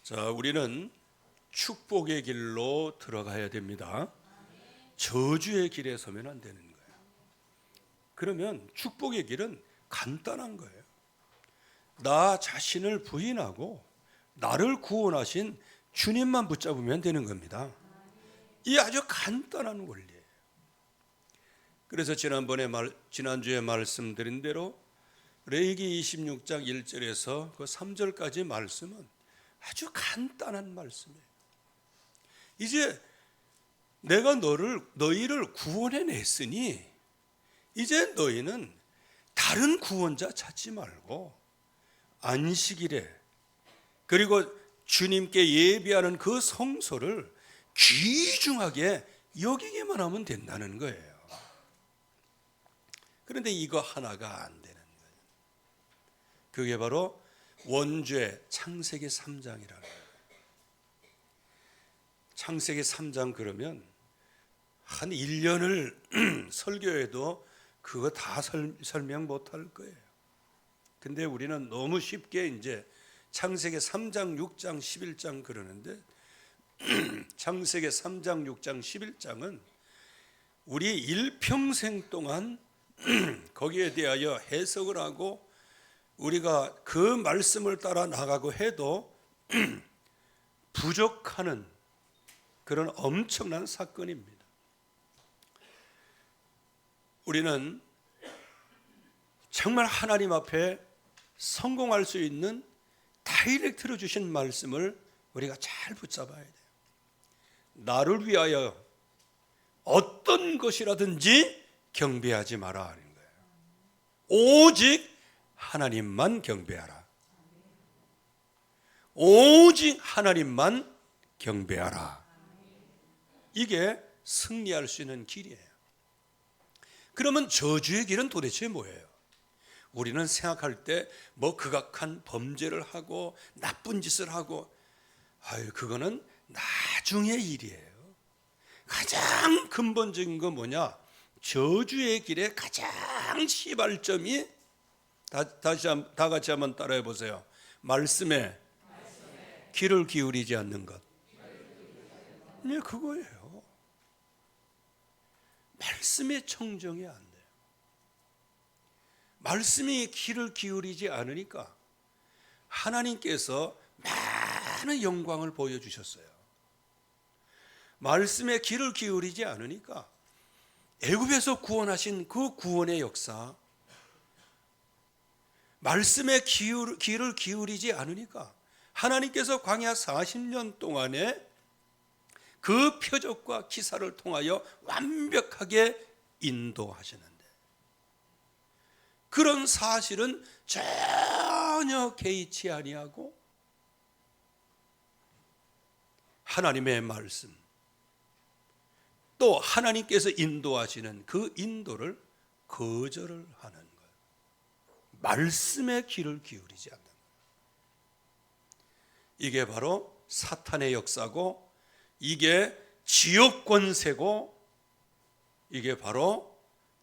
자, 우리는 축복의 길로 들어가야 됩니다. 저주의 길에 서면 안 되는 거예요. 그러면 축복의 길은 간단한 거예요. 나 자신을 부인하고 나를 구원하신 주님만 붙잡으면 되는 겁니다. 이 아주 간단한 원리예요. 그래서 지난주에 말씀드린 대로 레위기 26장 1절에서 그 3절까지 말씀은 아주 간단한 말씀이에요. 이제 내가 너희를 구원해냈으니 이제 너희는 다른 구원자 찾지 말고 안식일에 그리고 주님께 예배하는 그 성소를 귀중하게 여기기만 하면 된다는 거예요. 그런데 이거 하나가 안 되는 거예요. 그게 바로 원죄 창세기 3장이라는 거예요. 창세기 3장 그러면 한 1년을 설교해도 그거 다 설명 못할 거예요. 근데 우리는 너무 쉽게 이제 창세기 3장, 6장, 11장 그러는데 창세기 3장, 6장, 11장은 우리 일평생 동안 거기에 대하여 해석을 하고 우리가 그 말씀을 따라 나가고 해도 부족하는 그런 엄청난 사건입니다. 우리는 정말 하나님 앞에 성공할 수 있는 다이렉트로 주신 말씀을 우리가 잘 붙잡아야 돼요. 나를 위하여 어떤 것이라든지 경배하지 마라 하는 거예요. 오직 하나님만 경배하라. 오직 하나님만 경배하라. 이게 승리할 수 있는 길이에요. 그러면 저주의 길은 도대체 뭐예요? 우리는 생각할 때 뭐 극악한 범죄를 하고 나쁜 짓을 하고 그거는 나중의 일이에요. 가장 근본적인 건 뭐냐? 저주의 길의 가장 시발점이 다 같이 한번 따라해 보세요. 말씀에 귀를 기울이지 않는 것. 네, 그거예요. 말씀에 청정이 안 돼요. 말씀이 귀를 기울이지 않으니까 하나님께서 많은 영광을 보여주셨어요. 말씀에 귀를 기울이지 않으니까 애굽에서 구원하신 그 구원의 역사, 말씀에 귀를 기울이지 않으니까 하나님께서 광야 40년 동안에 그 표적과 기사를 통하여 완벽하게 인도하시는데 그런 사실은 전혀 개의치 아니하고 하나님의 말씀 또 하나님께서 인도하시는 그 인도를 거절을 하는 거예요. 말씀에 귀를 기울이지 않는 거예요. 이게 바로 사탄의 역사고 이게 지옥 권세고 이게 바로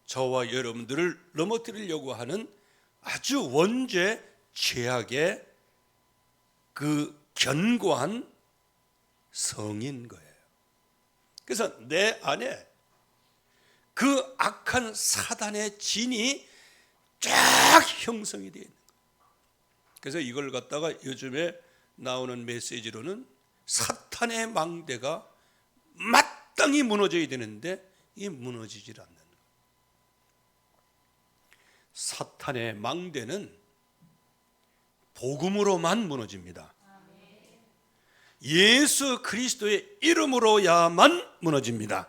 저와 여러분들을 넘어뜨리려고 하는 아주 원죄 죄악의 그 견고한 성인 거예요. 그래서 내 안에 그 악한 사단의 진이 쫙 형성이 되어 있는 거예요. 그래서 이걸 갖다가 요즘에 나오는 메시지로는 사탄의 망대가 마땅히 무너져야 되는데 이게 무너지질 않는 거예요. 사탄의 망대는 복음으로만 무너집니다. 예수 그리스도의 이름으로야만 무너집니다.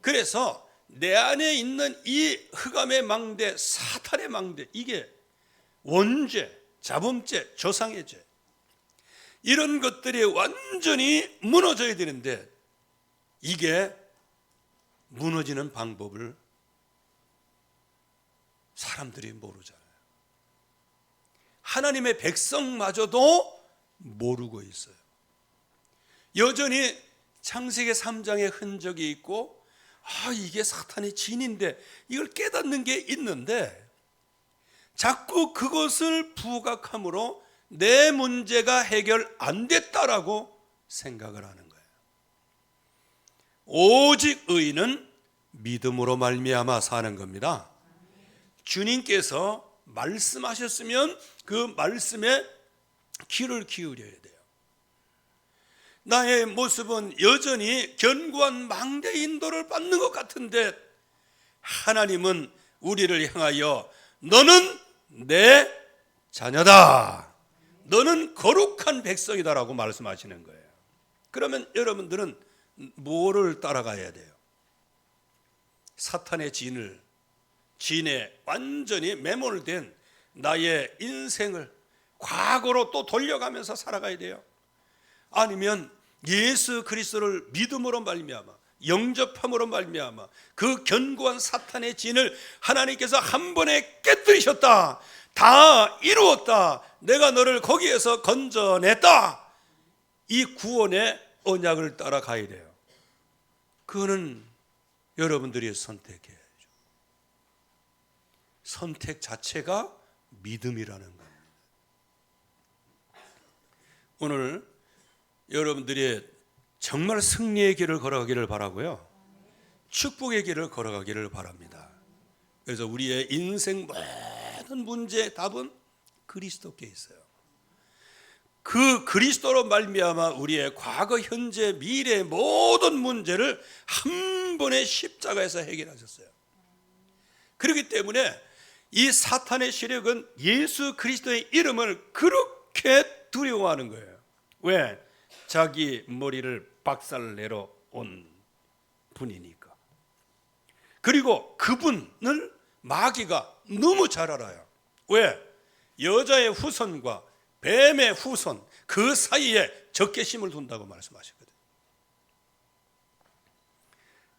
그래서 내 안에 있는 이 흑암의 망대, 사탄의 망대, 이게 원죄, 자범죄, 조상의 죄 이런 것들이 완전히 무너져야 되는데 이게 무너지는 방법을 사람들이 모르잖아요. 하나님의 백성마저도 모르고 있어요. 여전히 창세기 3장의 흔적이 있고 이게 사탄의 진인데 이걸 깨닫는 게 있는데 자꾸 그것을 부각함으로 내 문제가 해결 안 됐다라고 생각을 하는 거예요. 오직 의인은 믿음으로 말미암아 사는 겁니다. 주님께서 말씀하셨으면 그 말씀에 귀를 기울여야 돼요. 나의 모습은 여전히 견고한 망대 인도를 받는 것 같은데 하나님은 우리를 향하여 너는 내 자녀다, 너는 거룩한 백성이다라고 말씀하시는 거예요. 그러면 여러분들은 뭐를 따라가야 돼요? 사탄의 진에 완전히 매몰된 나의 인생을 과거로 또 돌려가면서 살아가야 돼요. 아니면 예수 그리스도를 믿음으로 말미암아 영접함으로 말미암아 그 견고한 사탄의 진을 하나님께서 한 번에 깨뜨리셨다, 다 이루었다, 내가 너를 거기에서 건져냈다, 이 구원의 언약을 따라가야 돼요. 그거는 여러분들이 선택해야죠. 선택 자체가 믿음이라는 겁니다. 오늘 여러분들이 정말 승리의 길을 걸어가기를 바라고요, 축복의 길을 걸어가기를 바랍니다. 그래서 우리의 인생 모든 문제의 답은 그리스도께 있어요. 그 그리스도로 말미암아 우리의 과거, 현재, 미래의 모든 문제를 한 번에 십자가에서 해결하셨어요. 그렇기 때문에 이 사탄의 세력은 예수 그리스도의 이름을 그렇게 두려워하는 거예요. 왜? 자기 머리를 박살내러 온 분이니까. 그리고 그분을 마귀가 너무 잘 알아요. 왜? 여자의 후손과 뱀의 후손 그 사이에 적개심을 둔다고 말씀하셨거든요.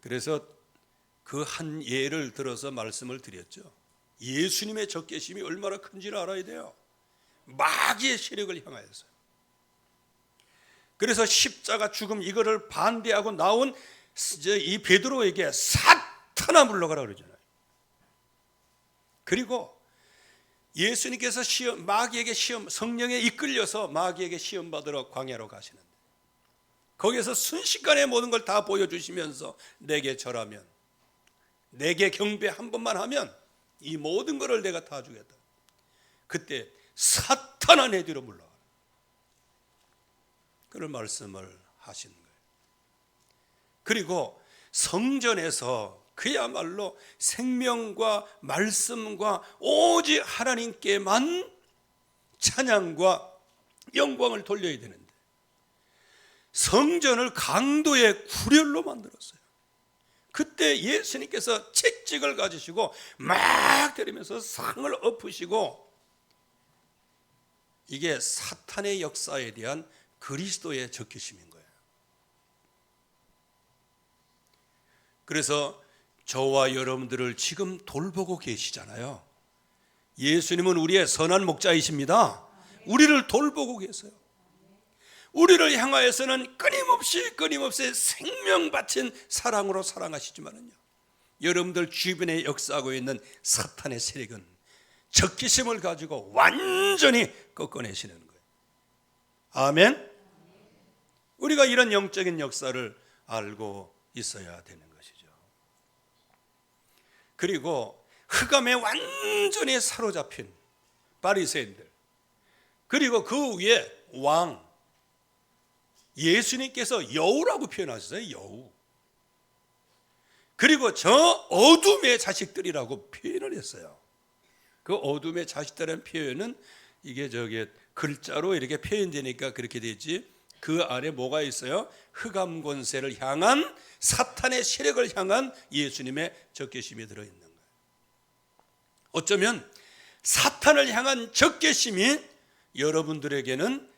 그래서 그 한 예를 들어서 말씀을 드렸죠. 예수님의 적개심이 얼마나 큰지를 알아야 돼요. 마귀의 세력을 향하여서. 그래서 십자가 죽음 이거를 반대하고 나온 이 베드로에게 사탄아 물러가라 그러잖아요. 그리고 예수님께서 마귀에게 성령에 이끌려서 마귀에게 시험 받으러 광야로 가시는데 거기에서 순식간에 모든 걸 다 보여주시면서 내게 절하면, 내게 경배 한 번만 하면 이 모든 것을 내가 다 주겠다. 그때 사탄아 내 뒤로 물러가라, 그런 말씀을 하시는 거예요. 그리고 성전에서 그야말로 생명과 말씀과 오직 하나님께만 찬양과 영광을 돌려야 되는데 성전을 강도의 구렬로 만들었어요. 그때 예수님께서 채찍을 가지시고 막 때리면서 상을 엎으시고, 이게 사탄의 역사에 대한 그리스도의 적개심인 거예요. 그래서 저와 여러분들을 지금 돌보고 계시잖아요. 예수님은 우리의 선한 목자이십니다. 우리를 돌보고 계세요. 우리를 향하여서는 끊임없이 생명 바친 사랑으로 사랑하시지만은요, 여러분들 주변에 역사하고 있는 사탄의 세력은 적개심을 가지고 완전히 꺾어내시는 거예요. 아멘. 우리가 이런 영적인 역사를 알고 있어야 되는 것이죠. 그리고 흑암에 완전히 사로잡힌 바리새인들, 그리고 그 위에 왕, 예수님께서 여우라고 표현하셨어요. 여우. 그리고 저 어둠의 자식들이라고 표현을 했어요. 그 어둠의 자식들이라는 표현은 이게 글자로 이렇게 표현되니까 그렇게 되지, 그 안에 뭐가 있어요? 흑암 권세를 향한, 사탄의 세력을 향한 예수님의 적개심이 들어있는 거예요. 어쩌면 사탄을 향한 적개심이 여러분들에게는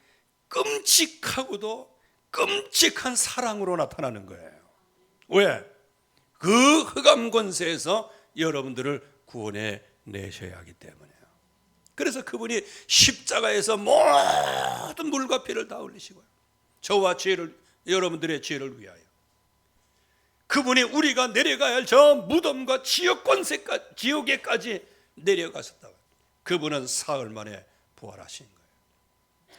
끔찍하고도 끔찍한 사랑으로 나타나는 거예요. 왜? 그 흑암 권세에서 여러분들을 구원해 내셔야 하기 때문에요. 그래서 그분이 십자가에서 모든 물과 피를 다 흘리시고요, 저와 여러분들의 죄를 위하여 그분이 우리가 내려가야 할 저 무덤과 지옥 권세까지, 지옥에까지 내려가셨다. 그분은 사흘 만에 부활하신 거예요.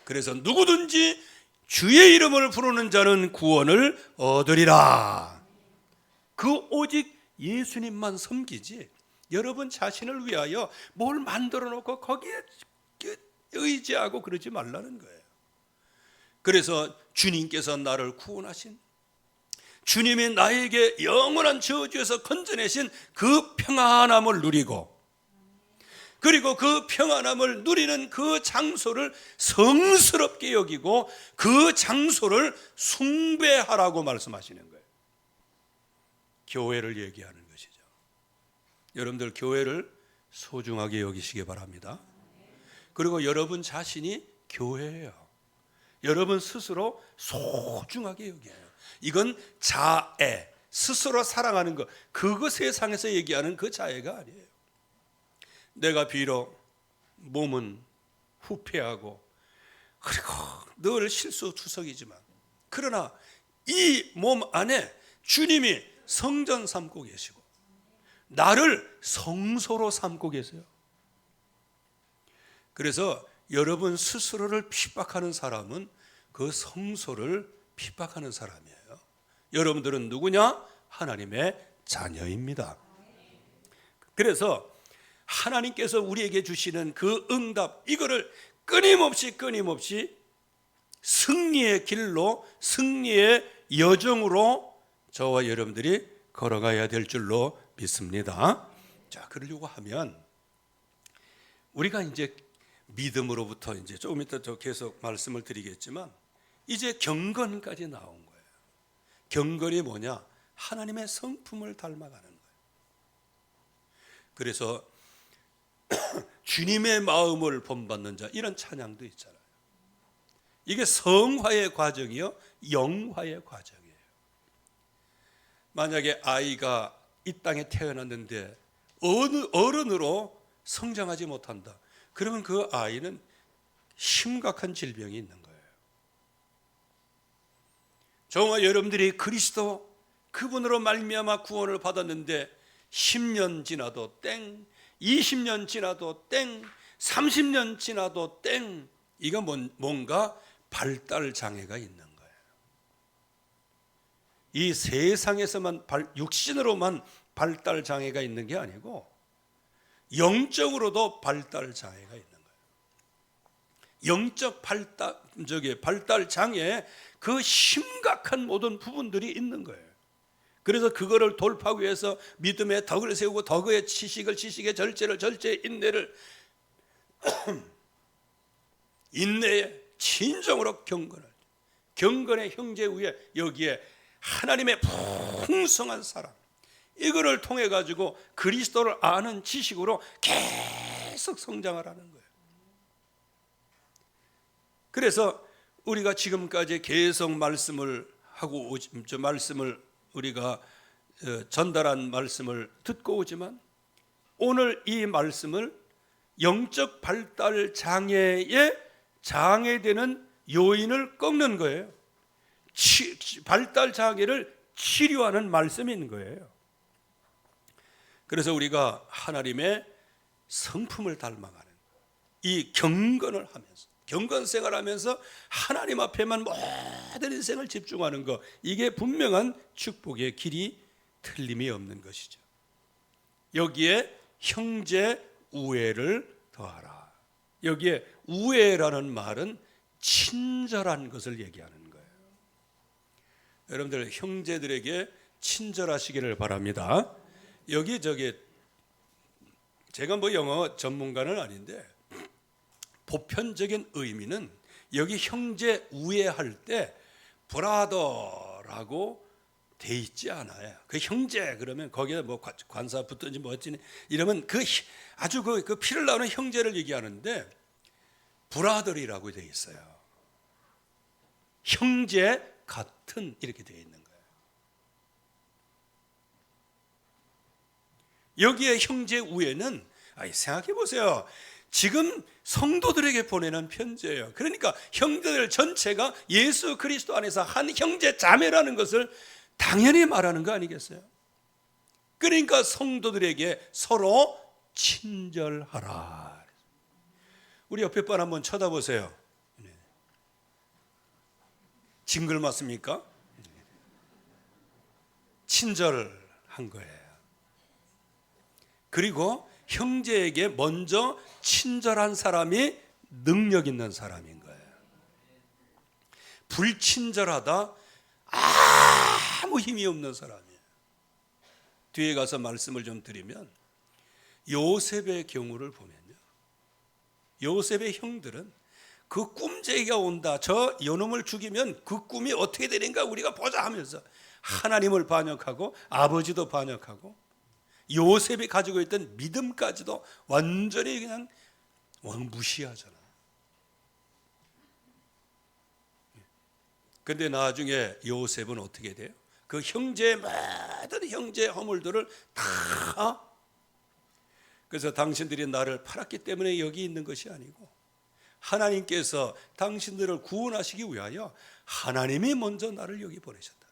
그래서 누구든지 주의 이름을 부르는 자는 구원을 얻으리라. 그 오직 예수님만 섬기지 여러분 자신을 위하여 뭘 만들어 놓고 거기에 의지하고 그러지 말라는 거예요. 그래서 주님께서 나를 구원하신, 주님이 나에게 영원한 저주에서 건져내신 그 평안함을 누리고, 그리고 그 평안함을 누리는 그 장소를 성스럽게 여기고 그 장소를 숭배하라고 말씀하시는 거예요. 교회를 얘기하는 것이죠. 여러분들 교회를 소중하게 여기시기 바랍니다. 그리고 여러분 자신이 교회예요. 여러분 스스로 소중하게 여겨요. 이건 자애, 스스로 사랑하는 것, 그거 세상에서 얘기하는 그 자애가 아니에요. 내가 비록 몸은 후패하고 그리고 늘 실수투성이지만, 그러나 이 몸 안에 주님이 성전 삼고 계시고 나를 성소로 삼고 계세요. 그래서 여러분 스스로를 핍박하는 사람은 그 성소를 핍박하는 사람이에요. 여러분들은 누구냐? 하나님의 자녀입니다. 그래서 하나님께서 우리에게 주시는 그 응답, 이거를 끊임없이 승리의 길로, 승리의 여정으로 저와 여러분들이 걸어가야 될 줄로 믿습니다. 자, 그러려고 하면 우리가 이제 믿음으로부터 이제 조금 이따 저 계속 말씀을 드리겠지만 이제 경건까지 나온 거예요. 경건이 뭐냐? 하나님의 성품을 닮아가는 거예요. 그래서 주님의 마음을 본받는 자, 이런 찬양도 있잖아요. 이게 성화의 과정이요, 영화의 과정이에요. 만약에 아이가 이 땅에 태어났는데 어른으로 성장하지 못한다, 그러면 그 아이는 심각한 질병이 있는 거예요. 저와 여러분들이 그리스도 그분으로 말미암아 구원을 받았는데 10년 지나도 땡, 20년 지나도 땡, 30년 지나도 땡, 이건 뭔가 발달 장애가 있는 거예요. 이 세상에서만 육신으로만 발달 장애가 있는 게 아니고 영적으로도 발달 장애가 있는 거예요. 영적 발달 장애에 그 심각한 모든 부분들이 있는 거예요. 그래서 그거를 돌파하기 위해서 믿음의 덕을 세우고 덕의 지식의 절제를, 절제의 인내를 인내에 진정으로 경건의 형제 위에 여기에 하나님의 풍성한 사랑, 이거를 통해 가지고 그리스도를 아는 지식으로 계속 성장하라는 거예요. 그래서 우리가 지금까지 계속 말씀을 하고 말씀을 우리가 전달한 말씀을 듣고 오지만 오늘 이 말씀을 영적 발달 장애에 장애되는 요인을 꺾는 거예요. 발달 장애를 치료하는 말씀이 있는 거예요. 그래서 우리가 하나님의 성품을 닮아가는 이 경건을 하면서, 경건 생활하면서 하나님 앞에만 모든 인생을 집중하는 것, 이게 분명한 축복의 길이 틀림이 없는 것이죠. 여기에 형제 우애를 더하라. 여기에 우애라는 말은 친절한 것을 얘기하는 거예요. 여러분들 형제들에게 친절하시기를 바랍니다. 여기 제가 뭐 영어 전문가는 아닌데 보편적인 의미는 여기 형제 우애할 때 브라더라고 돼 있지 않아요. 그 형제 그러면 거기에 뭐 관사 붙든지 뭐든지 이러면 그 아주 그 피를 나오는 형제를 얘기하는데 브라더리라고 돼 있어요. 형제 같은 이렇게 돼 있는 거예요. 여기에 형제 우애는 생각해 보세요. 지금 성도들에게 보내는 편지예요. 그러니까 형제들 전체가 예수 그리스도 안에서 한 형제 자매라는 것을 당연히 말하는 거 아니겠어요? 그러니까 성도들에게 서로 친절하라. 우리 옆에 분 한번 쳐다보세요. 징글맞습니까? 친절한 거예요. 그리고 형제에게 먼저 친절한 사람이 능력 있는 사람인 거예요. 불친절하다 아무 힘이 없는 사람이에요. 뒤에 가서 말씀을 좀 드리면 요셉의 경우를 보면요, 요셉의 형들은 그 꿈쟁이가 온다, 저 요놈을 죽이면 그 꿈이 어떻게 되는가 우리가 보자 하면서 하나님을 반역하고 아버지도 반역하고 요셉이 가지고 있던 믿음까지도 완전히 그냥 무시하잖아. 그런데 나중에 요셉은 어떻게 돼요? 그 형제의 모든 형제의 허물들을 다, 그래서 당신들이 나를 팔았기 때문에 여기 있는 것이 아니고 하나님께서 당신들을 구원하시기 위하여 하나님이 먼저 나를 여기 보내셨다.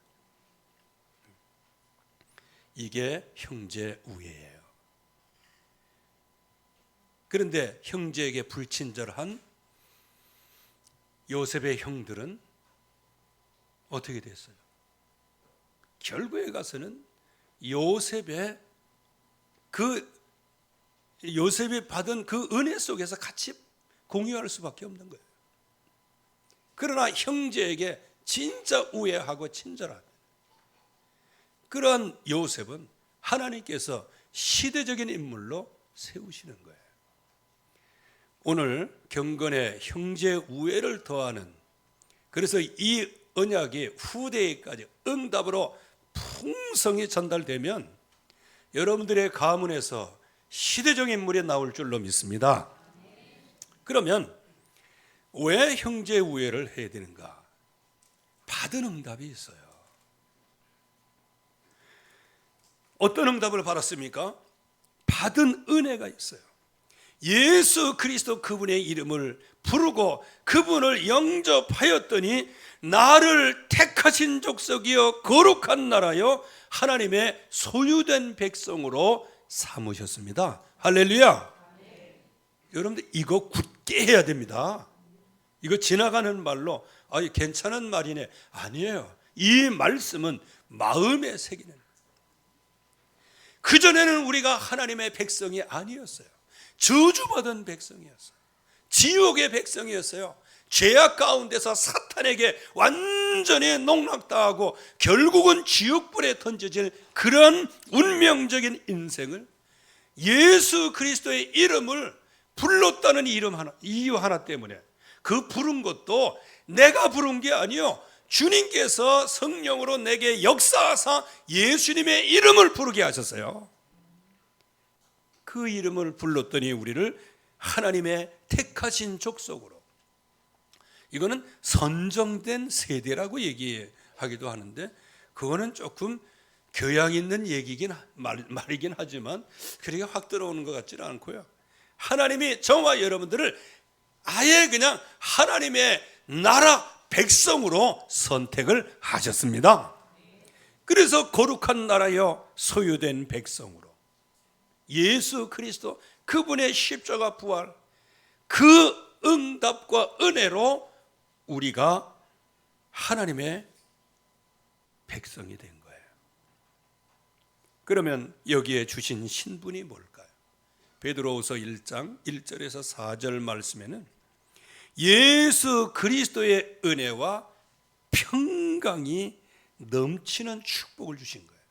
이게 형제 우애예요. 그런데 형제에게 불친절한 요셉의 형들은 어떻게 됐어요? 결국에 가서는 요셉이 받은 그 은혜 속에서 같이 공유할 수밖에 없는 거예요. 그러나 형제에게 진짜 우애하고 친절한 그런 요셉은 하나님께서 시대적인 인물로 세우시는 거예요. 오늘 경건의 형제 우애를 더하는, 그래서 이 언약이 후대에까지 응답으로 풍성히 전달되면 여러분들의 가문에서 시대적인 인물이 나올 줄로 믿습니다. 그러면 왜 형제 우애를 해야 되는가? 받은 응답이 있어요. 어떤 응답을 받았습니까? 받은 은혜가 있어요. 예수 그리스도 그분의 이름을 부르고 그분을 영접하였더니 나를 택하신 족속이여 거룩한 나라여 하나님의 소유된 백성으로 삼으셨습니다. 할렐루야. 여러분들 이거 굳게 해야 됩니다. 이거 지나가는 말로 괜찮은 말이네, 아니에요. 이 말씀은 마음에 새기는, 그전에는 우리가 하나님의 백성이 아니었어요. 저주받은 백성이었어요. 지옥의 백성이었어요. 죄악 가운데서 사탄에게 완전히 농락당하고 결국은 지옥불에 던져질 그런 운명적인 인생을 예수 그리스도의 이름을 불렀다는 이유 하나 때문에, 그 부른 것도 내가 부른 게 아니요, 주님께서 성령으로 내게 역사하사 예수님의 이름을 부르게 하셨어요. 그 이름을 불렀더니 우리를 하나님의 택하신 족속으로, 이거는 선정된 세대라고 얘기하기도 하는데 그거는 조금 교양 있는 말이긴 하지만 그렇게 확 들어오는 것 같지는 않고요. 하나님이 저와 여러분들을 아예 그냥 하나님의 나라 백성으로 선택을 하셨습니다. 그래서 거룩한 나라여 소유된 백성으로 예수 그리스도 그분의 십자가 부활, 그 응답과 은혜로 우리가 하나님의 백성이 된 거예요. 그러면 여기에 주신 신분이 뭘까요? 베드로후서 1장 1절에서 4절 말씀에는 예수 그리스도의 은혜와 평강이 넘치는 축복을 주신 거예요.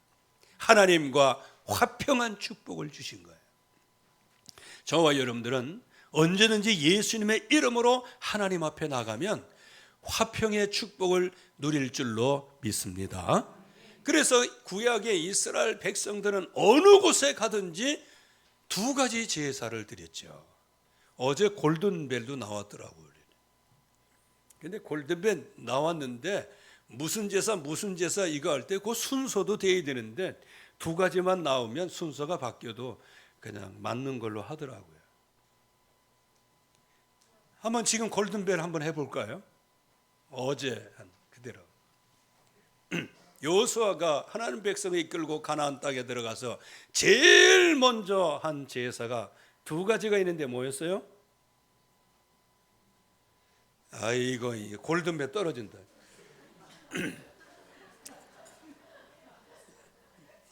하나님과 화평한 축복을 주신 거예요. 저와 여러분들은 언제든지 예수님의 이름으로 하나님 앞에 나가면 화평의 축복을 누릴 줄로 믿습니다. 그래서 구약의 이스라엘 백성들은 어느 곳에 가든지 두 가지 제사를 드렸죠. 어제 골든벨도 나왔더라고요. 근데 골든벨 나왔는데 무슨 제사 이거 할 때 그 순서도 돼야 되는데 두 가지만 나오면 순서가 바뀌어도 그냥 맞는 걸로 하더라고요. 한번 지금 골든벨 한번 해볼까요? 어제 한 그대로. 여호수아가 하나님 백성을 이끌고 가나안 땅에 들어가서 제일 먼저 한 제사가 두 가지가 있는데 뭐였어요? 아이고, 골든벨 떨어진다.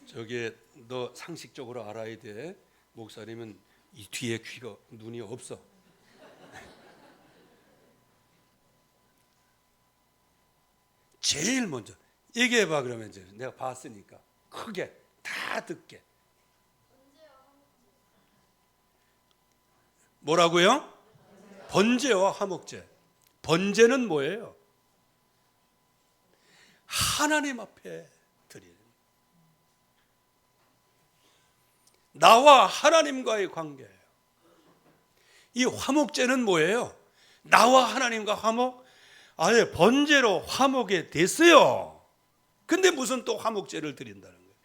저게 너 상식적으로 알아야 돼. 목사님은 이 뒤에 귀가 눈이 없어. 제일 먼저 얘기해봐. 그러면 이제 내가 봤으니까 크게 다 듣게. 뭐라고요? 번제와 화목제. 번제는 뭐예요? 하나님 앞에 드리는, 나와 하나님과의 관계예요. 이 화목제는 뭐예요? 나와 하나님과 화목. 아예 번제로 화목이 됐어요. 근데 무슨 또 화목제를 드린다는 거예요?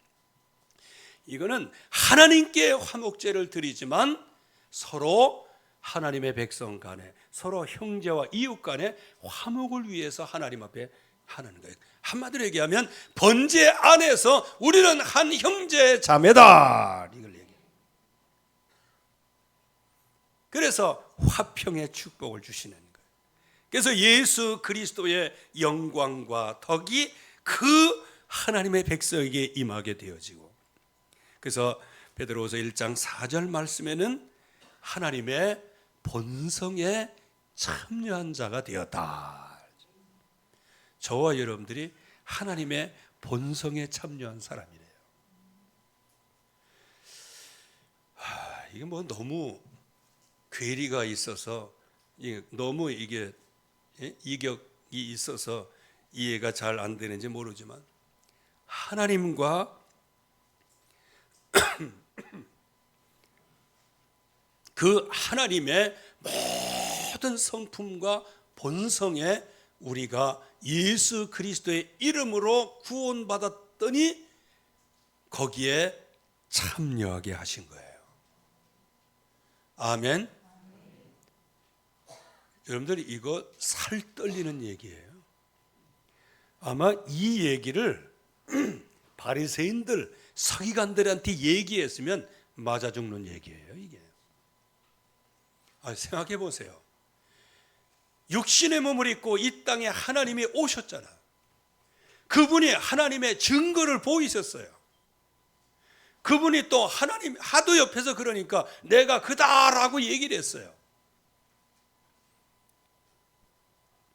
이거는 하나님께 화목제를 드리지만 서로 하나님의 백성 간에, 서로 형제와 이웃 간에 화목을 위해서 하나님 앞에 하는 거예요. 한마디로 얘기하면 번제 안에서 우리는 한 형제 자매다, 이걸 얘기해요. 그래서 화평의 축복을 주시는 거예요. 그래서 예수 그리스도의 영광과 덕이 그 하나님의 백성에게 임하게 되어지고, 그래서 베드로후서 1장 4절 말씀에는 하나님의 본성에 참여한 자가 되었다. 저와 여러분들이 하나님의 본성에 참여한 사람이래요. 이게 뭐 너무 괴리가 있어서, 너무 이게 이격이 있어서 이해가 잘 안 되는지 모르지만, 하나님과 그 하나님의 모든 성품과 본성에 우리가 예수 그리스도의 이름으로 구원받았더니 거기에 참여하게 하신 거예요. 아멘. 여러분들이 이거 살 떨리는 얘기예요. 아마 이 얘기를 바리새인들, 서기관들한테 얘기했으면 맞아 죽는 얘기예요, 이게. 생각해 보세요. 육신의 몸을 입고 이 땅에 하나님이 오셨잖아. 그분이 하나님의 증거를 보이셨어요. 그분이 또 하나님 하도 옆에서 그러니까 내가 그다라고 얘기를 했어요.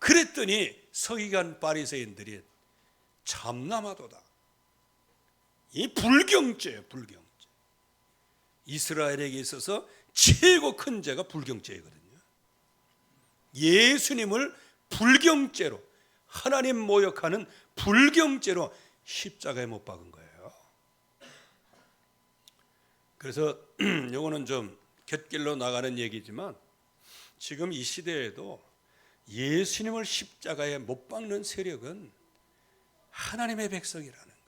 그랬더니 서기관 바리새인들이 참남하도다. 이 불경죄예요, 불경죄. 이스라엘에게 있어서 최고 큰 죄가 불경죄이거든요. 예수님을 불경죄로, 하나님 모욕하는 불경죄로 십자가에 못 박은 거예요. 그래서 이거는 좀 곁길로 나가는 얘기지만 지금 이 시대에도 예수님을 십자가에 못 박는 세력은 하나님의 백성이라는 거예요.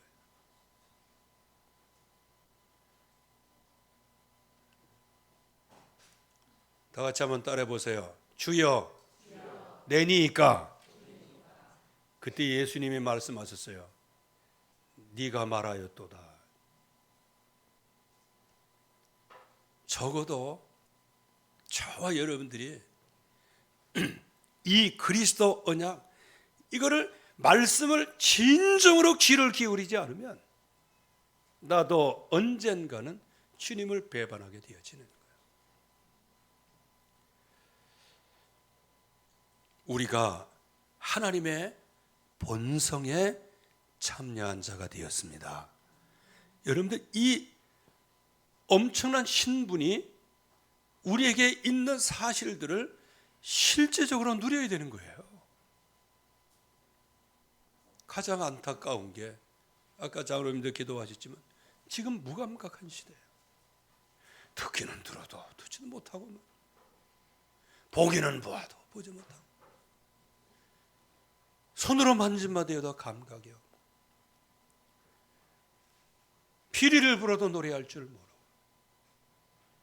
다 같이 한번 따라해 보세요. 주여, 내니까. 그때 예수님이 말씀하셨어요. 네가 말하였도다. 적어도 저와 여러분들이 이 그리스도 언약, 이거를 말씀을 진정으로 귀를 기울이지 않으면 나도 언젠가는 주님을 배반하게 되어지는 거예요. 우리가 하나님의 본성에 참여한 자가 되었습니다. 여러분들, 이 엄청난 신분이 우리에게 있는 사실들을 실제적으로 누려야 되는 거예요. 가장 안타까운 게 아까 장로님들 기도하셨지만 지금 무감각한 시대예요. 듣기는 들어도 듣지도 못하고, 보기는 보아도 보지 못하고, 손으로 만진마디에도 감각이 없고, 피리를 불어도 노래할 줄 모르고,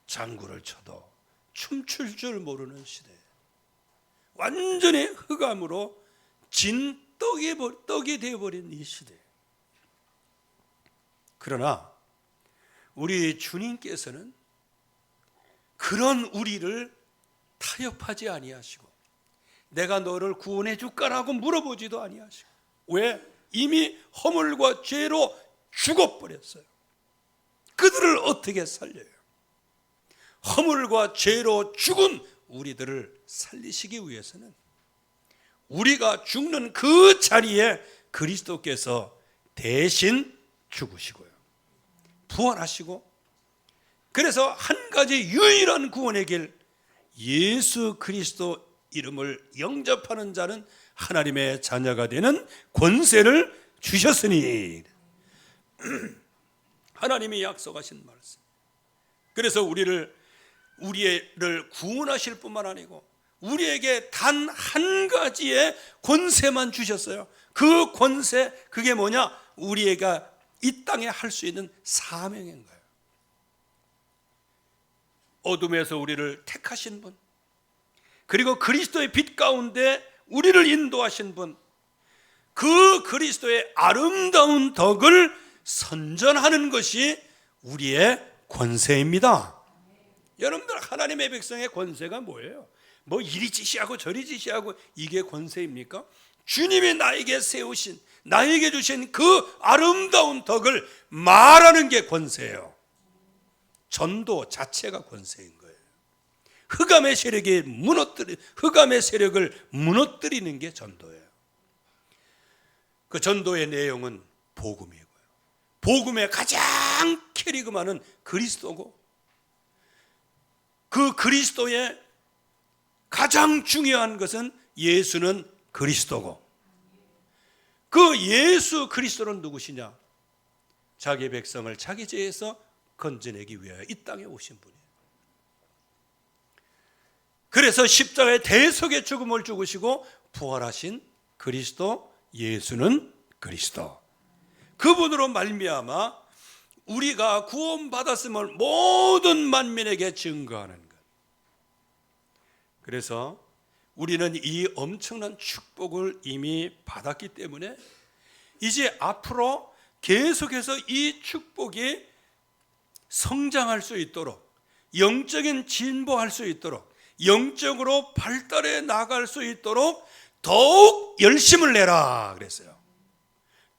장구를 쳐도 춤출 줄 모르는 시대. 완전히 흑암으로 진 떡이 되어버린 이 시대. 그러나 우리 주님께서는 그런 우리를 타협하지 아니하시고, 내가 너를 구원해 줄까라고 물어보지도 아니하시고, 왜? 이미 허물과 죄로 죽어버렸어요. 그들을 어떻게 살려요? 허물과 죄로 죽은 우리들을 살리시기 위해서는 우리가 죽는 그 자리에 그리스도께서 대신 죽으시고요, 부활하시고, 그래서 한 가지 유일한 구원의 길, 예수 그리스도 이름을 영접하는 자는 하나님의 자녀가 되는 권세를 주셨으니, 하나님이 약속하신 말씀. 그래서 우리를 구원하실 뿐만 아니고 우리에게 단 한 가지의 권세만 주셨어요. 그 권세, 그게 뭐냐? 우리가 이 땅에 할 수 있는 사명인 거예요. 어둠에서 우리를 택하신 분, 그리고 그리스도의 빛 가운데 우리를 인도하신 분, 그 그리스도의 아름다운 덕을 선전하는 것이 우리의 권세입니다. 여러분들, 하나님의 백성의 권세가 뭐예요? 뭐 이리 지시하고 저리 지시하고 이게 권세입니까? 주님이 나에게 세우신, 나에게 주신 그 아름다운 덕을 말하는 게 권세예요. 전도 자체가 권세인 거예요. 흑암의 세력을 무너뜨리는 게 전도예요. 그 전도의 내용은 복음이고요, 복음의 가장 캐리그마는 그리스도고, 그 그리스도의 가장 중요한 것은 예수는 그리스도고, 그 예수 그리스도는 누구시냐? 자기 백성을 자기 죄에서 건져내기 위하여 이 땅에 오신 분이에요. 그래서 십자가의 대속의 죽음을 죽으시고 부활하신 그리스도, 예수는 그리스도, 그분으로 말미암아 우리가 구원받았음을 모든 만민에게 증거하는 것. 그래서 우리는 이 엄청난 축복을 이미 받았기 때문에 이제 앞으로 계속해서 이 축복이 성장할 수 있도록, 영적인 진보할 수 있도록, 영적으로 발달해 나갈 수 있도록 더욱 열심을 내라 그랬어요.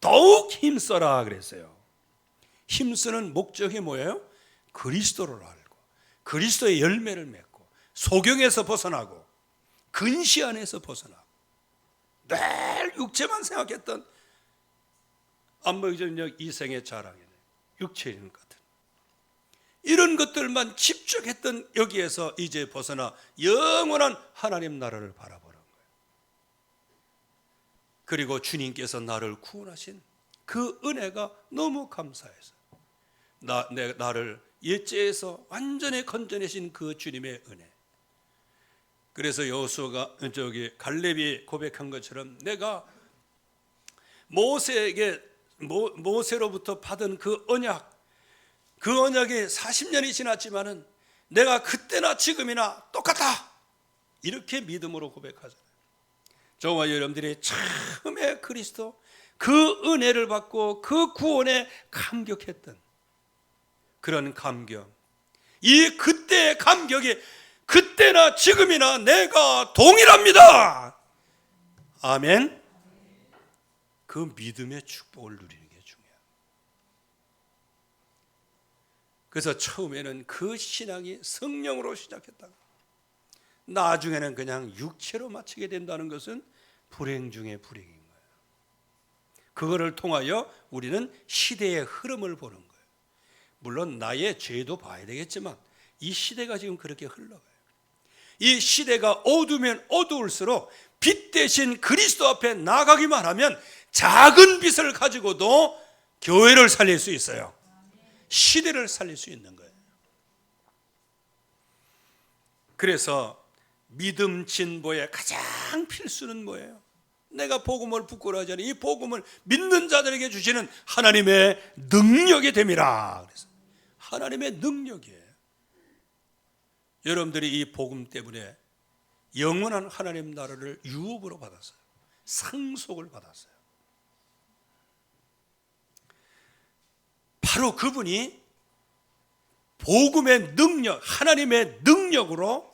더욱 힘써라 그랬어요. 힘쓰는 목적이 뭐예요? 그리스도를 알고 그리스도의 열매를 맺고 소경에서 벗어나고 근시 안에서 벗어나고 늘 육체만 생각했던 안목적 이생의 자랑이네, 육체인 같은 이런 것들만 집중했던 여기에서 이제 벗어나 영원한 하나님 나라를 바라보는 거예요. 그리고 주님께서 나를 구원하신 그 은혜가 너무 감사해서 나를 옛죄에서 완전히 건져내신 그 주님의 은혜. 그래서 여호수아가 갈렙이 고백한 것처럼 내가 모세로부터 받은 그 언약, 그 언약이 40년이 지났지만은 내가 그때나 지금이나 똑같다, 이렇게 믿음으로 고백하잖아요. 저와 여러분들이 처음에 그리스도 그 은혜를 받고 그 구원에 감격했던 그런 감격, 이 그때의 감격이 그때나 지금이나 내가 동일합니다. 아멘. 그 믿음의 축복을 누리는 게 중요해요. 그래서 처음에는 그 신앙이 성령으로 시작했다가 나중에는 그냥 육체로 마치게 된다는 것은 불행 중에 불행인 거예요. 그거를 통하여 우리는 시대의 흐름을 보는 거예요. 물론 나의 죄도 봐야 되겠지만 이 시대가 지금 그렇게 흘러가요. 이 시대가 어두우면 어두울수록 빛 대신 그리스도 앞에 나가기만 하면 작은 빛을 가지고도 교회를 살릴 수 있어요. 시대를 살릴 수 있는 거예요. 그래서 믿음 진보의 가장 필수는 뭐예요? 내가 복음을 부끄러워하지 않는 이 복음을 믿는 자들에게 주시는 하나님의 능력이 됨이라. 그래서 하나님의 능력이에요. 여러분들이 이 복음 때문에 영원한 하나님 나라를 유업으로 받았어요. 상속을 받았어요. 바로 그분이 복음의 능력, 하나님의 능력으로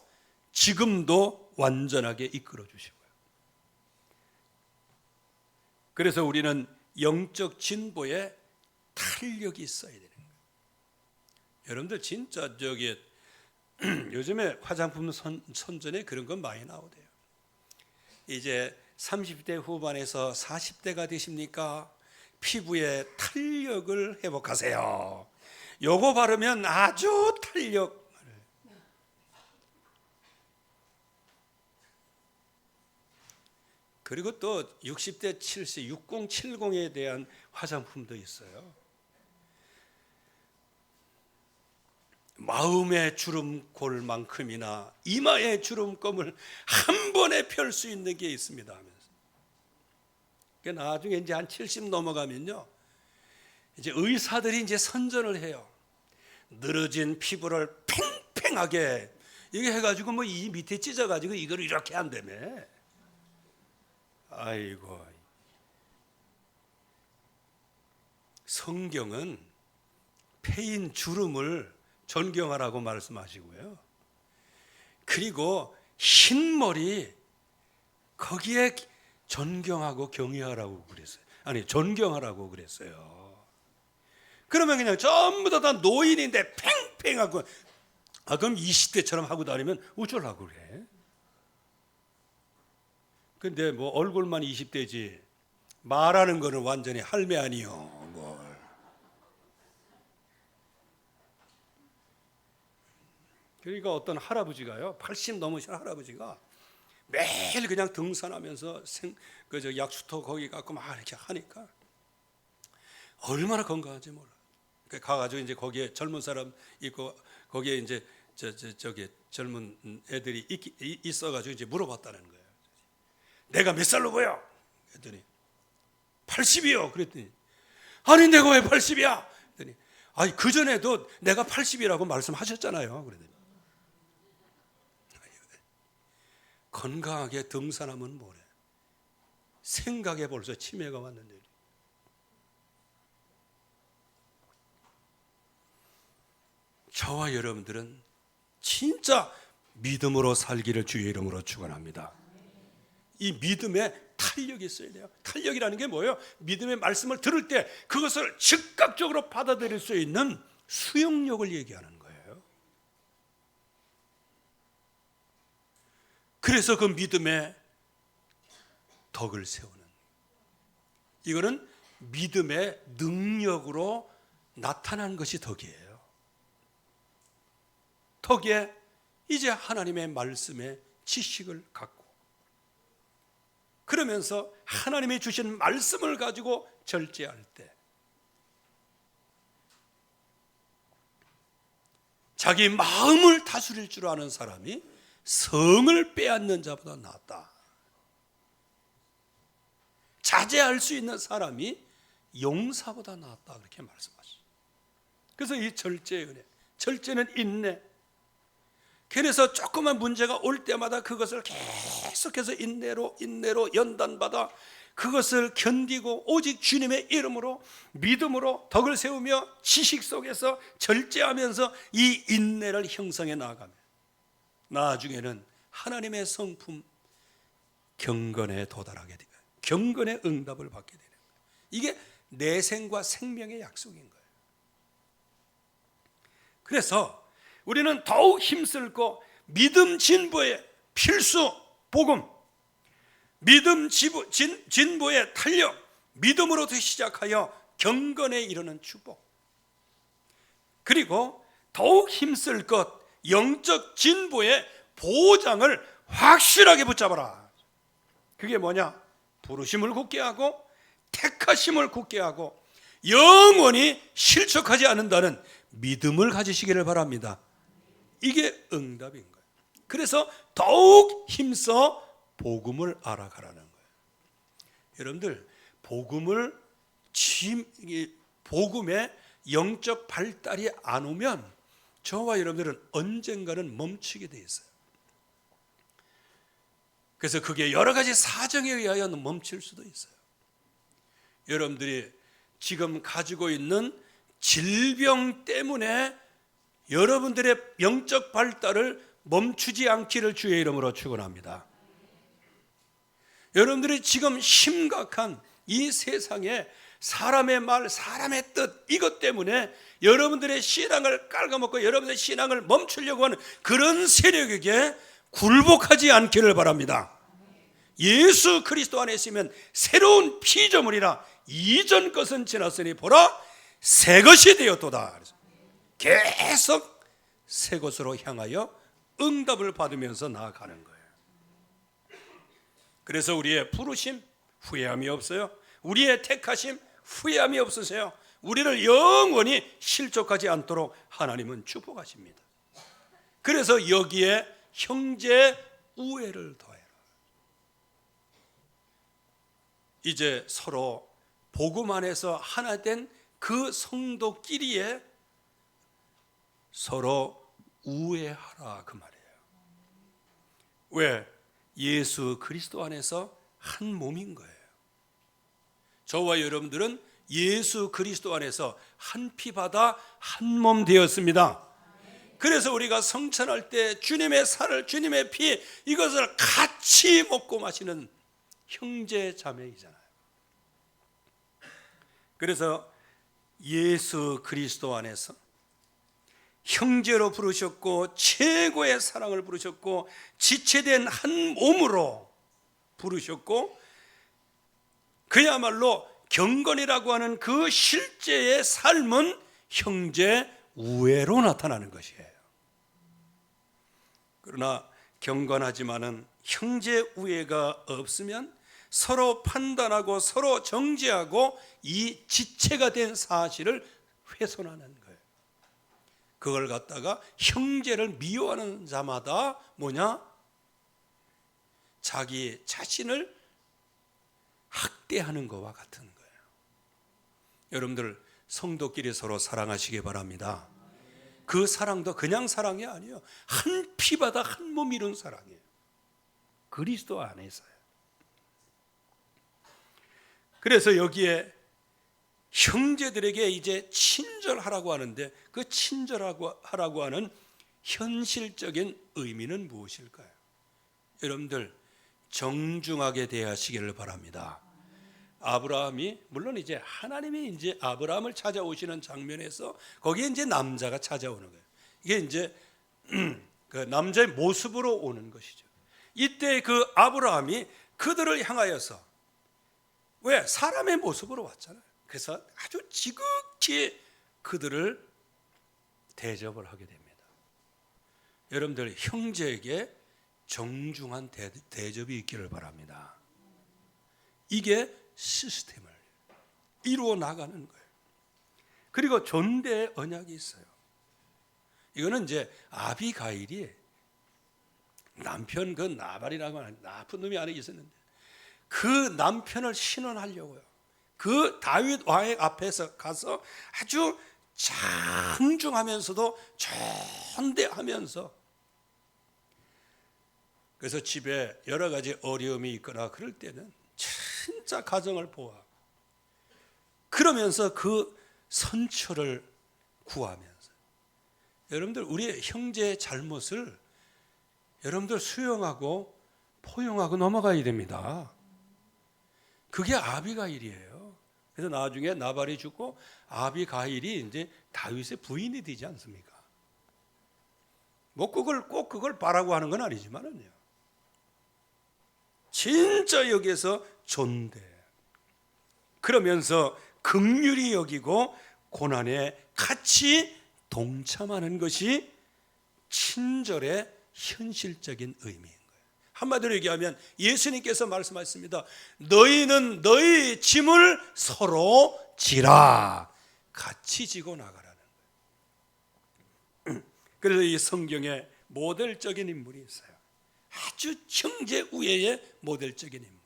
지금도 완전하게 이끌어 주시고요. 그래서 우리는 영적 진보에 탄력이 있어야 되는 거예요. 여러분들 진짜 요즘에 화장품 선전에 그런 건 많이 나오대요. 이제 30대 후반에서 40대가 되십니까? 피부의 탄력을 회복하세요. 요거 바르면 아주 탄력. 그리고 또 60대 70, 6070에 대한 화장품도 있어요. 마음의 주름골만큼이나 이마의 주름검을 한 번에 펼 수 있는 게 있습니다 하면서. 나중에 이제 한 70 넘어가면요, 이제 의사들이 이제 선전을 해요. 늘어진 피부를 팽팽하게 이게 해가지고 뭐 이 밑에 찢어가지고 이걸 이렇게 한다며. 아이고. 성경은 패인 주름을 존경하라고 말씀하시고요. 그리고 흰 머리 거기에 존경하고 경외하라고 그랬어요. 아니, 존경하라고 그랬어요. 그러면 그냥 전부 다 노인인데 팽팽하고, 그럼 20대처럼 하고 다니면 어쩌려고 그래? 근데 뭐 얼굴만 20대지 말하는 거는 완전히 할매 아니요. 뭘. 그러니까 어떤 할아버지가요, 80 넘으신 할아버지가 매일 그냥 등산하면서 약수터 거기 갖고 막 이렇게 하니까 얼마나 건강한지 몰라. 가가지고 이제 거기에 젊은 사람 있고 거기에 이제 저기 젊은 애들이 있어가지고 이제 물어봤다는 거예요. 내가 몇 살로 보여? 그랬더니 80이요. 그랬더니 아니 내가 왜 80이야? 그랬더니 아니 그 전에도 내가 80이라고 말씀하셨잖아요. 그랬더니 건강하게 등산하면 뭐래? 생각에 벌써 치매가 왔는데. 저와 여러분들은 진짜 믿음으로 살기를 주의 이름으로 축원합니다. 이 믿음에 탄력이 있어야 돼요. 탄력이라는 게 뭐예요? 믿음의 말씀을 들을 때 그것을 즉각적으로 받아들일 수 있는 수용력을 얘기하는 거예요. 그래서 그 믿음의 덕을 세우는, 이거는 믿음의 능력으로 나타난 것이 덕이에요. 덕에 이제 하나님의 말씀의 지식을 갖고, 그러면서 하나님이 주신 말씀을 가지고 절제할 때 자기 마음을 다스릴 줄 아는 사람이 성을 빼앗는 자보다 낫다. 자제할 수 있는 사람이 용사보다 낫다. 그렇게 말씀하시죠. 그래서 이 절제의 은혜, 절제는 인내. 그래서 조그만 문제가 올 때마다 그것을 계속해서 인내로 연단받아 그것을 견디고 오직 주님의 이름으로 믿음으로 덕을 세우며 지식 속에서 절제하면서 이 인내를 형성해 나가며 나중에는 하나님의 성품 경건에 도달하게 되고 경건의 응답을 받게 되는 거예요. 이게 내생과 생명의 약속인 거예요. 그래서 우리는 더욱 힘쓸고 믿음 진보의 필수 복음, 믿음 진보의 탄력, 믿음으로부터 시작하여 경건에 이르는 축복, 그리고 더욱 힘쓸 것 영적 진보의 보장을 확실하게 붙잡아라. 그게 뭐냐? 부르심을 굳게 하고 택하심을 굳게 하고 영원히 실족하지 않는다는 믿음을 가지시기를 바랍니다. 이게 응답인 거예요. 그래서 더욱 힘써 복음을 알아가라는 거예요. 여러분들, 복음의 영적 발달이 안 오면 저와 여러분들은 언젠가는 멈추게 돼 있어요. 그래서 그게 여러 가지 사정에 의하여 멈출 수도 있어요. 여러분들이 지금 가지고 있는 질병 때문에 여러분들의 영적 발달을 멈추지 않기를 주의 이름으로 축원합니다. 여러분들이 지금 심각한 이 세상에 사람의 말, 사람의 뜻, 이것 때문에 여러분들의 신앙을 깔아먹고 여러분들의 신앙을 멈추려고 하는 그런 세력에게 굴복하지 않기를 바랍니다. 예수 그리스도 안에 있으면 새로운 피조물이라 이전 것은 지났으니 보라 새 것이 되었도다. 계속 새 것으로 향하여 응답을 받으면서 나아가는 거예요. 그래서 우리의 부르심 후회함이 없어요. 우리의 택하심 후회함이 없으세요. 우리를 영원히 실족하지 않도록 하나님은 축복하십니다. 그래서 여기에 형제 우애를 더해라. 이제 서로 복음 안에서 하나 된 그 성도끼리에 서로 우애하라 그 말이에요. 왜? 예수 그리스도 안에서 한 몸인 거예요. 저와 여러분들은 예수 그리스도 안에서 한 피 받아 한 몸 되었습니다. 그래서 우리가 성찬할 때 주님의 살을, 주님의 피, 이것을 같이 먹고 마시는 형제 자매이잖아요. 그래서 예수 그리스도 안에서 형제로 부르셨고 최고의 사랑을 부르셨고 지체된 한 몸으로 부르셨고 그야말로 경건이라고 하는 그 실제의 삶은 형제 우애로 나타나는 것이에요. 그러나 경건하지만은 형제 우애가 없으면 서로 판단하고 서로 정죄하고 이 지체가 된 사실을 훼손하는 거예요. 그걸 갖다가 형제를 미워하는 자마다 뭐냐? 자기 자신을 학대하는 것과 같은 거예요. 여러분들 성도끼리 서로 사랑하시기 바랍니다. 그 사랑도 그냥 사랑이 아니에요. 한 피바다 한 몸 이룬 사랑이에요. 그리스도 안에서요. 그래서 여기에 형제들에게 이제 친절하라고 하는데 그 친절하라고 하는 현실적인 의미는 무엇일까요? 여러분들 정중하게 대하시기를 바랍니다. 아브라함이 물론 이제 하나님이 이제 아브라함을 찾아오시는 장면에서 거기에 이제 남자가 찾아오는 거예요. 이게 이제 그 남자의 모습으로 오는 것이죠. 이때 그 아브라함이 그들을 향하여서 왜? 사람의 모습으로 왔잖아요. 그래서 아주 지극히 그들을 대접을 하게 됩니다. 여러분들 형제에게 정중한 대접이 있기를 바랍니다. 이게 시스템을 이루어 나가는 거예요. 그리고 존대의 언약이 있어요. 이거는 이제 아비가일이 남편 그 나발이라고 하는 나쁜 놈이 안에 있었는데 그 남편을 신원하려고요. 그 다윗 왕의 앞에서 가서 아주 장중하면서도 존대하면서 그래서 집에 여러 가지 어려움이 있거나 그럴 때는 진짜 가정을 보아 그러면서 그 선처를 구하면서 여러분들 우리의 형제의 잘못을 여러분들 수용하고 포용하고 넘어가야 됩니다. 그게 아비가일이에요. 그래서 나중에 나발이 죽고 아비가일이 이제 다윗의 부인이 되지 않습니까? 뭐 그걸 바라고 하는 건 아니지만은요. 진짜 여기에서 존대. 그러면서 긍휼히 여기고 고난에 같이 동참하는 것이 친절의 현실적인 의미인 거예요. 한마디로 얘기하면 예수님께서 말씀하셨습니다. 너희는 너희 짐을 서로 지라. 같이 지고 나가라는 거예요. 그래서 이 성경에 모델적인 인물이 있어요. 아주 형제 우애의 모델적인 인물.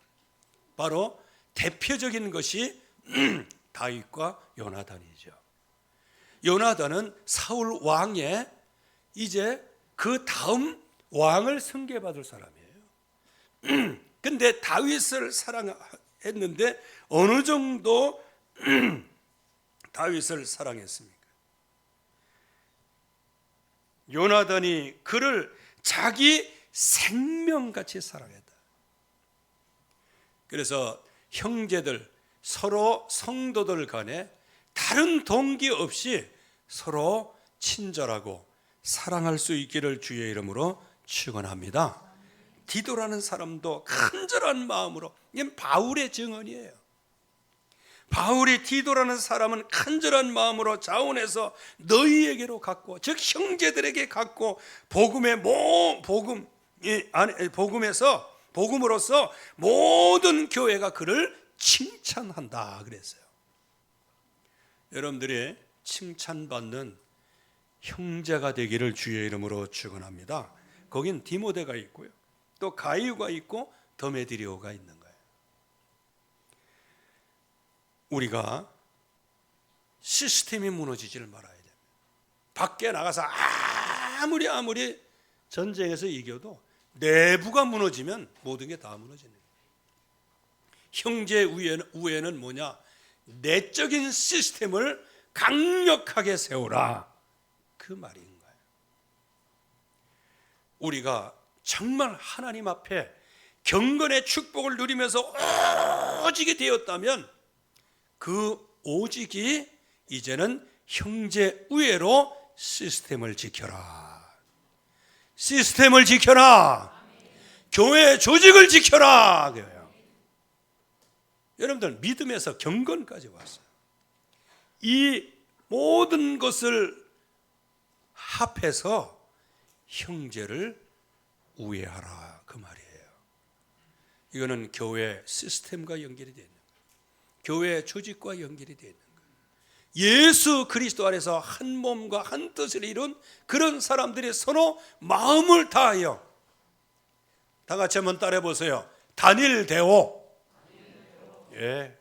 바로 대표적인 것이 다윗과 요나단이죠. 요나단은 사울 왕의 이제 그 다음 왕을 승계받을 사람이에요. 근데 다윗을 사랑했는데 어느 정도 다윗을 사랑했습니까? 요나단이 그를 자기 생명같이 사랑했다. 그래서 형제들 서로 성도들 간에 다른 동기 없이 서로 친절하고 사랑할 수 있기를 주의 이름으로 축원합니다. 디도라는 사람도 간절한 마음으로, 이건 바울의 증언이에요. 바울이 디도라는 사람은 간절한 마음으로 자원해서 너희에게로 갔고, 즉 형제들에게 갔고, 복음으로서 모든 교회가 그를 칭찬한다 그랬어요. 여러분들이 칭찬받는 형제가 되기를 주의 이름으로 축원합니다. 거긴 디모데가 있고요, 또 가이유가 있고 데메드리오가 있는 거예요. 우리가 시스템이 무너지지를 말아야 됩니다. 밖에 나가서 아무리 전쟁에서 이겨도 내부가 무너지면 모든 게 다 무너지는 거예요. 형제 우애는 뭐냐? 내적인 시스템을 강력하게 세우라, 그 말인 거예요. 우리가 정말 하나님 앞에 경건의 축복을 누리면서 오직이 되었다면 그 오직이 이제는 형제 우애로 시스템을 지켜라. 시스템을 지켜라. 교회 조직을 지켜라. 여러분들 믿음에서 경건까지 왔어요. 이 모든 것을 합해서 형제를 우애하라, 그 말이에요. 이거는 교회 시스템과 연결이 되는 거예요. 교회 조직과 연결이 되는 거예요. 예수 그리스도 안에서 한 몸과 한 뜻을 이룬 그런 사람들이 서로 마음을 다하여, 다 같이 한번 따라해 보세요. 단일대오. 예.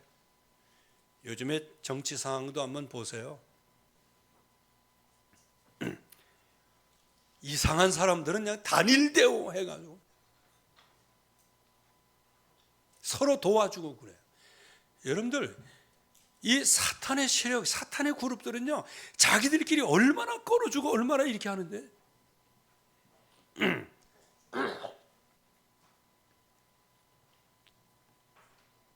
요즘에 정치 상황도 한번 보세요. 이상한 사람들은 그냥 단일대오 해가지고 서로 도와주고 그래요. 여러분들, 이 사탄의 세력, 사탄의 그룹들은요, 자기들끼리 얼마나 끌어주고 얼마나 이렇게 하는데,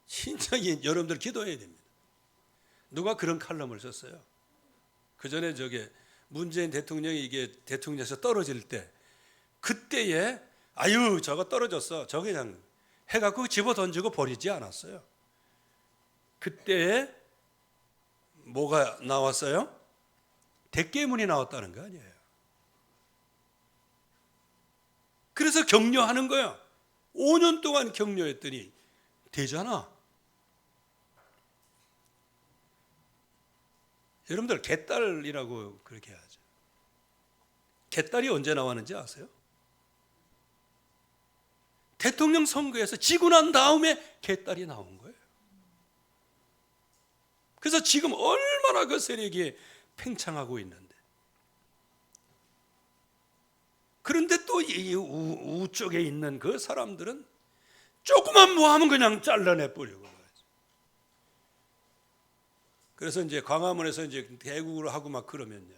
진짜 여러분들 기도해야 됩니다. 누가 그런 칼럼을 썼어요? 그 전에 문재인 대통령이 이게 대통령에서 떨어질 때, 그때에 아유 저거 떨어졌어, 저거 그냥 해갖고 집어 던지고 버리지 않았어요. 그때에 뭐가 나왔어요? 대깨문이 나왔다는 거 아니에요. 그래서 격려하는 거야. 5년 동안 격려했더니 되잖아. 여러분들 개딸이라고 그렇게 하죠. 개딸이 언제 나왔는지 아세요? 대통령 선거에서 지고 난 다음에 개딸이 나온 거예요. 그래서 지금 얼마나 그 세력이 팽창하고 있는데, 그런데 또 이 우쪽에 있는 그 사람들은 조그만 뭐 하면 그냥 잘라내 버리고. 그래서 이제 광화문에서 이제 대국으로 하고 막 그러면요,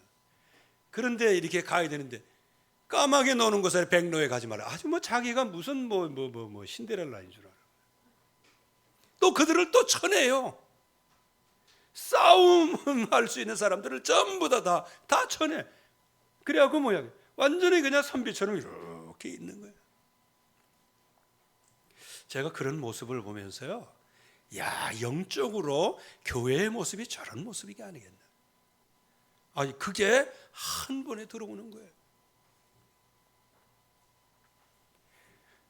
그런데 이렇게 가야 되는데 까마귀 노는 곳에 백로에 가지 마라. 아주 뭐 자기가 무슨 뭐 신데렐라인 줄 알아. 또 그들을 또 쳐내요. 싸움할 수 있는 사람들을 전부 다 쳐내. 그래갖고 뭐야, 완전히 그냥 선비처럼 이렇게 있는 거예요. 제가 그런 모습을 보면서요, 야, 영적으로 교회의 모습이 저런 모습이 아니겠나. 아니, 그게 한 번에 들어오는 거예요.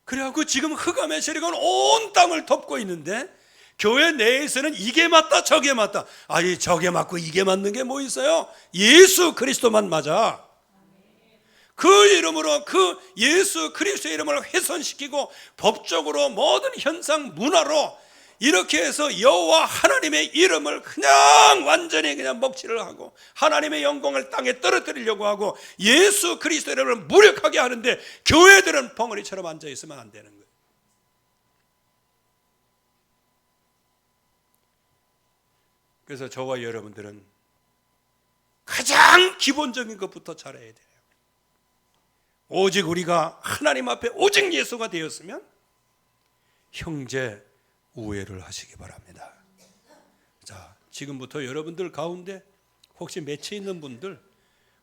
그래갖고 지금 흑암의 세력은 온 땅을 덮고 있는데, 교회 내에서는 이게 맞다 저게 맞다. 아니, 저게 맞고 이게 맞는 게 뭐 있어요? 예수 그리스도만 맞아. 그 이름으로, 그 예수 그리스도의 이름을 훼손시키고 법적으로 모든 현상 문화로 이렇게 해서 여호와 하나님의 이름을 그냥 완전히 그냥 먹칠을 하고 하나님의 영광을 땅에 떨어뜨리려고 하고 예수 그리스도의 이름을 무력하게 하는데, 교회들은 벙어리처럼 앉아 있으면 안 되는 거예요. 그래서 저와 여러분들은 가장 기본적인 것부터 잘해야 돼요. 오직 우리가 하나님 앞에 오직 예수가 되었으면 형제 우애를 하시기 바랍니다. 지금부터 여러분들 가운데 혹시 맺혀 있는 분들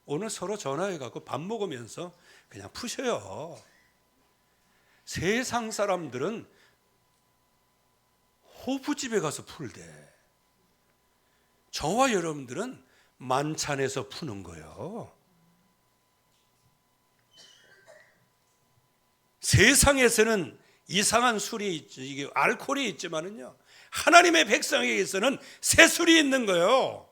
오늘 서로 전화해 갖고 밥 먹으면서 그냥 푸셔요. 세상 사람들은 호프집에 가서 풀대. 저와 여러분들은 만찬에서 푸는 거예요. 세상에서는 이상한 술이 이게 알코올이 있지만은요, 하나님의 백성에게서는 새술이 있는 거예요.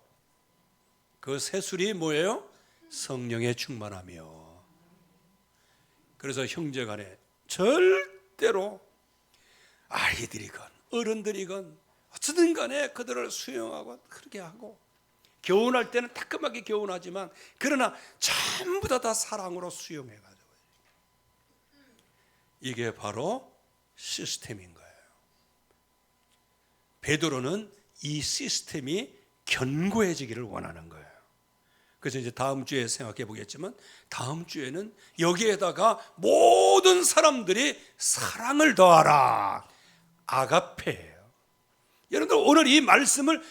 그 새술이 뭐예요? 성령의 충만하며. 그래서 형제간에 절대로 아이들이건 어른들이건 어쨌든 간에 그들을 수용하고 그렇게 하고, 교훈할 때는 따끔하게 교훈하지만 그러나 전부 다 사랑으로 수용해가지고, 이게 바로 시스템인 거예요. 베드로는 이 시스템이 견고해지기를 원하는 거예요. 그래서 이제 다음 주에 생각해 보겠지만, 다음 주에는 여기에다가 모든 사람들이 사랑을 더하라, 아가페예요. 여러분들 오늘 이 말씀을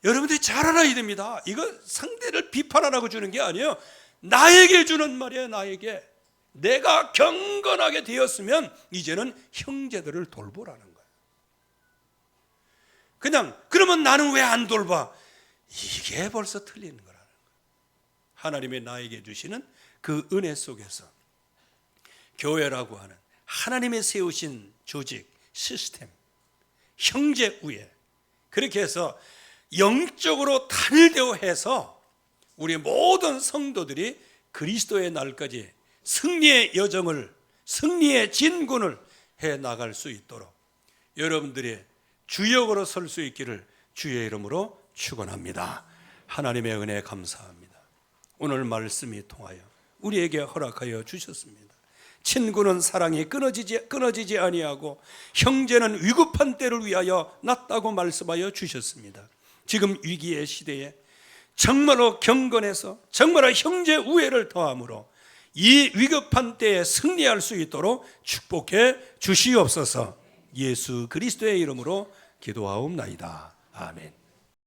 여러분들이 잘 알아야 됩니다. 이거 상대를 비판하라고 주는 게 아니에요. 나에게 주는 말이에요. 나에게. 내가 경건하게 되었으면 이제는 형제들을 돌보라는 거예요. 그냥 그러면 나는 왜 안 돌봐? 이게 벌써 틀리는 거라는 거예요. 하나님의 나에게 주시는 그 은혜 속에서 교회라고 하는 하나님의 세우신 조직, 시스템, 형제 우애, 그렇게 해서 영적으로 단일되어 해서 우리 모든 성도들이 그리스도의 날까지 승리의 여정을, 승리의 진군을 해 나갈 수 있도록 여러분들이 주역으로 설 수 있기를 주의 이름으로 축원합니다. 하나님의 은혜에 감사합니다. 오늘 말씀이 통하여 우리에게 허락하여 주셨습니다. 친구는 사랑이 끊어지지 아니하고 형제는 위급한 때를 위하여 낫다고 말씀하여 주셨습니다. 지금 위기의 시대에 정말로 경건해서 정말로 형제 우애를 더함으로 이 위급한 때에 승리할 수 있도록 축복해 주시옵소서. 예수 그리스도의 이름으로 기도하옵나이다. 아멘.